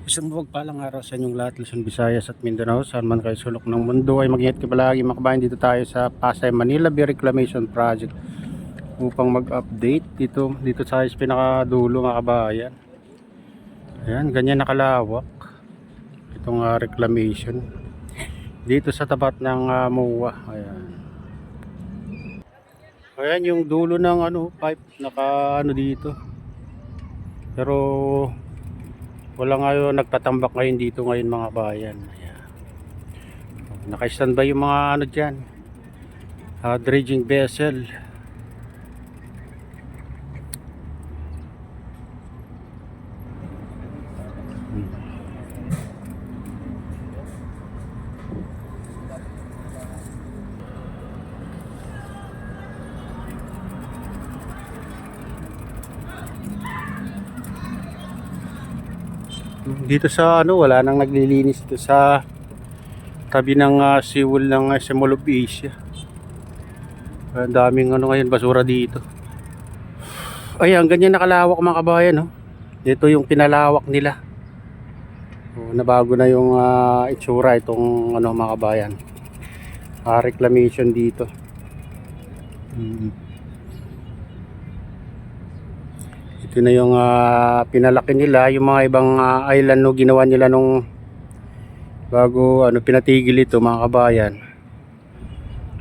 Isang mapagpalang araw sa inyong lahat, Luzon, Visayas at Mindanao. Saan man kayo sulok ng mundo ay mag-ingat kayo palagi mga kabayan. Dito tayo sa Pasay, Manila Bay Reclamation Project upang mag-update dito sa pinakadulo mga kabayan. Ayan, ganyan nakalawak itong reclamation dito sa tapat ng MOA. Ayan yung dulo ng pipe naka dito. Pero wala nga nagtatambak ngayon dito ngayon mga bayan. Ayan. Naka-standby yung mga dyan, dredging vessel. Dito sa wala nang naglilinis dito sa tabi ng seawall ng Mall of Asia. Ang daming ngayon basura dito. Ayan, ganyan nakalawak mga kabayan, no? Dito yung pinalawak nila. Nabago na yung itsura itong mga kabayan. Reclamation dito. Ito na yung pinalaki nila, yung mga ibang island ginawa nila nung bago pinatigil ito mga kabayan.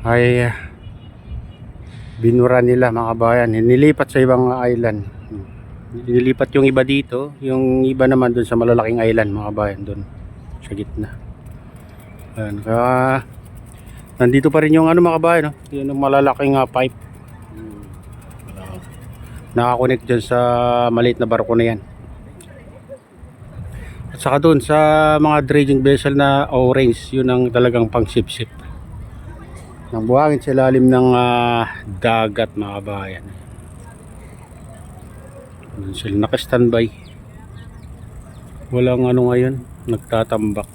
Ay binura nila mga kabayan, nilipat sa ibang island. Nilipat yung iba dito, yung iba naman dun sa malalaking island mga kabayan, dun sa gitna. Ayan, kaya nandito pa rin yung mga kabayan, no? Yung malalaking pipe nakakonect dyan sa maliit na barko na yan. At saka dun sa mga dredging vessel na orange, yun ang talagang pang ship nang buhangin sa ilalim ng dagat mga kabayan. Dun sila naka-standby, walang ngayon nagtatambak.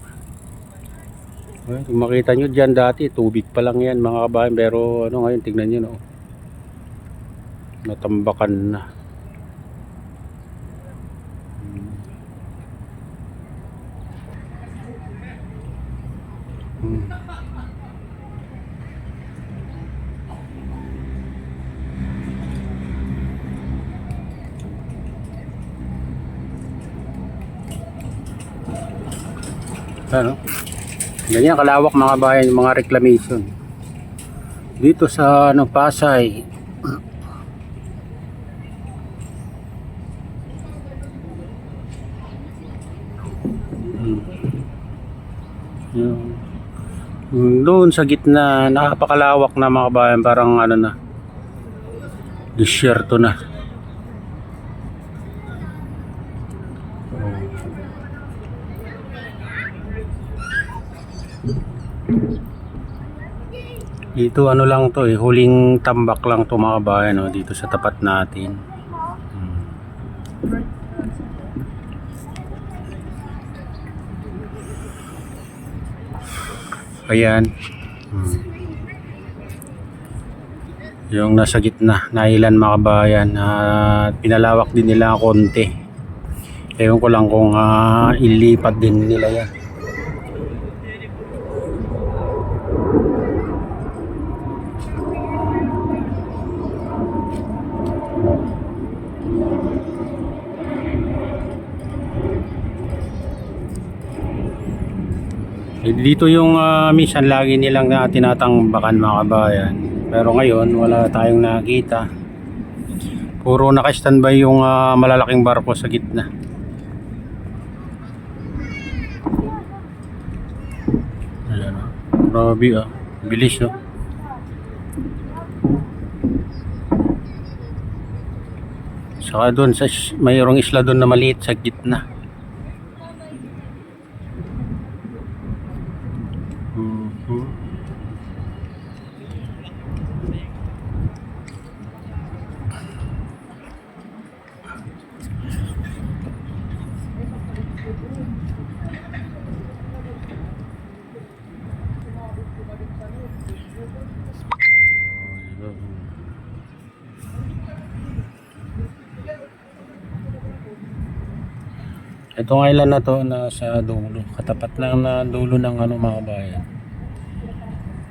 Kung makita nyo dyan dati tubig pa lang yan mga kabayan, pero ngayon tignan nyo, no? Natambakan na. Ano? Ganyan kalawak mga bayan yung mga reclamation dito sa Pasay. Doon sa gitna napakalawak na mga kabayan, parang na disyerto na. Dito lang to huling tambak lang to mga kabayan, dito sa tapat natin. Ayan. Yung nasa gitna na ilan mga kabayan, pinalawak din nila konti. Ewan ko lang kung ilipat din nila yan. Dito yung minsan lagi nilang tinatangbakan mga kabayan, pero ngayon wala tayong nakita. Puro naka-standby yung malalaking barko sa gitna. Ayan, grabe bilis Saka doon mayroong isla doon na maliit sa gitna. Itong island na to nasa dulo, katapat lang na dulo ng ano mga kabayan.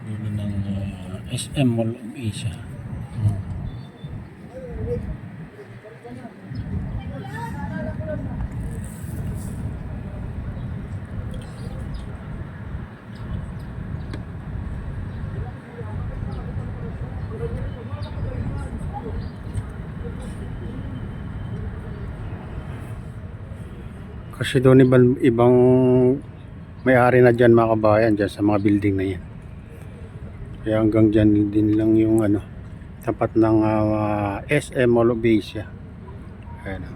Dulo ng SM Mall of Asia. Kasi doon ibang may-ari na dyan mga kabayan, dyan sa mga building na yan. Kaya hanggang dyan din lang yung ano, tapat ng SM Mall of Asia. Ayan.